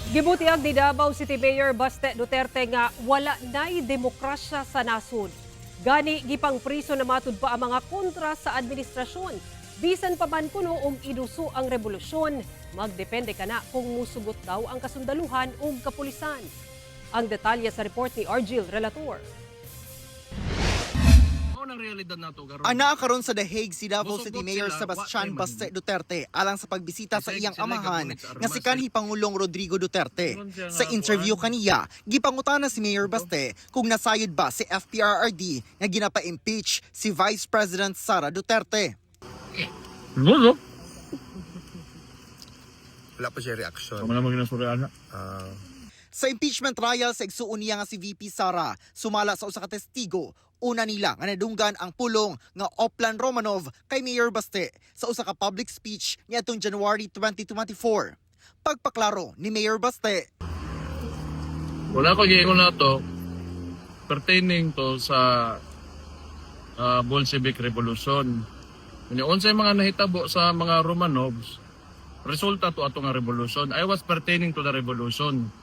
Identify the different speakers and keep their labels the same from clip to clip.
Speaker 1: Gibutiag ni Davao City Mayor Baste Duterte nga wala na'y demokrasya sa nasod. Gani gipang priso na matud pa ang mga kontra sa administrasyon. Bisan pa man kuno og iduso ang revolusyon, magdepende kana kung musugot daw ang kasundaluhan ug kapulisan. Ang detalye sa report ni Argil Relator.
Speaker 2: Ang realidad nato karon.
Speaker 3: Ana karon sa The Hague si Davao
Speaker 2: Musugot
Speaker 3: City Mayor
Speaker 2: sila,
Speaker 3: Sebastian
Speaker 2: wa kay
Speaker 3: Baste Duterte alang sa pagbisita sa
Speaker 2: Kasi
Speaker 3: iyang
Speaker 2: sila
Speaker 3: amahan
Speaker 2: gabunit sa
Speaker 3: nga si kanhi Pangulong Rodrigo Duterte.
Speaker 2: Meron siya
Speaker 3: Sa
Speaker 2: nga
Speaker 3: interview
Speaker 2: kuwan.
Speaker 3: kaniya, gipangutana si Mayor Baste kung nasayod ba si FPRRD nga ginapa-impeach si Vice President Sara Duterte.
Speaker 2: No.
Speaker 4: Wala pa siya reaction.
Speaker 2: Kamo na maginasurya na.
Speaker 3: Sa impeachment trial sa igsuon niya nga si VP Sara, sumala sa usa ka testigo. Una nila nga nadunggan ang pulong nga Oplan Romanov kay Mayor Baste sa usa ka public speech niadtong January 2024. Pagpaklaro ni Mayor Baste,
Speaker 2: Wala ko giingon na to pertaining to sa Bolshevik Revolution. Kung unsay mga nahitabo sa mga Romanovs, resulta to ato nga revolution. I was pertaining to the revolution.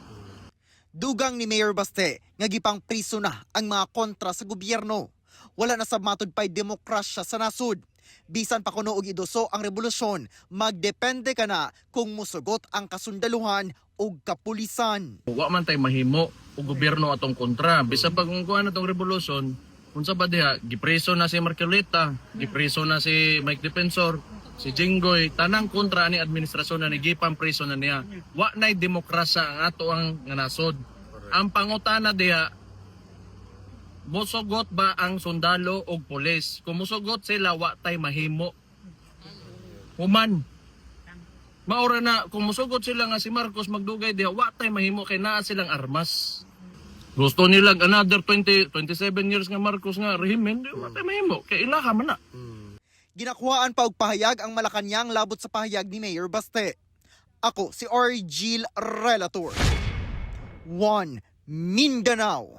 Speaker 3: dugang ni Mayor Baste nga gipang priso na ang mga kontra sa gobyerno. Wala na sab matud pay demokrasya sa nasud. Bisan pa kuno og iduso ang revolusyon, magdepende kana kung musugot ang kasundaluhan ug kapulisan.
Speaker 2: Wa man tay mahimo og gobyerno atong kontra. Bisan pag kung kuan atong revolution, unsa ba diha gipreso na si Marcoleta, gipreso na si Mike Defensor, si Jinggoy, tanang kontra ni administrasyon na nigipang preso na niya. Wa nay demokrasya ang ato ang nga nasod. Ang pangutana diha, musugot ba ang sundalo o pulis? Kung musugot sila, wa tay mahimo. Human. Maura na, kung musugot sila nga si Marcos magdugay diha, wa tay mahimo kay naa silang armas. Gusto nilang another 27 years nga Marcos nga rehimen, di wa tay mahimo. Kay ilaha man na.
Speaker 3: Ginakuhaan pa og pahayag ang Malacañang labot sa pahayag ni Mayor Baste. Ako si Argil Relator. 1 Mindanao.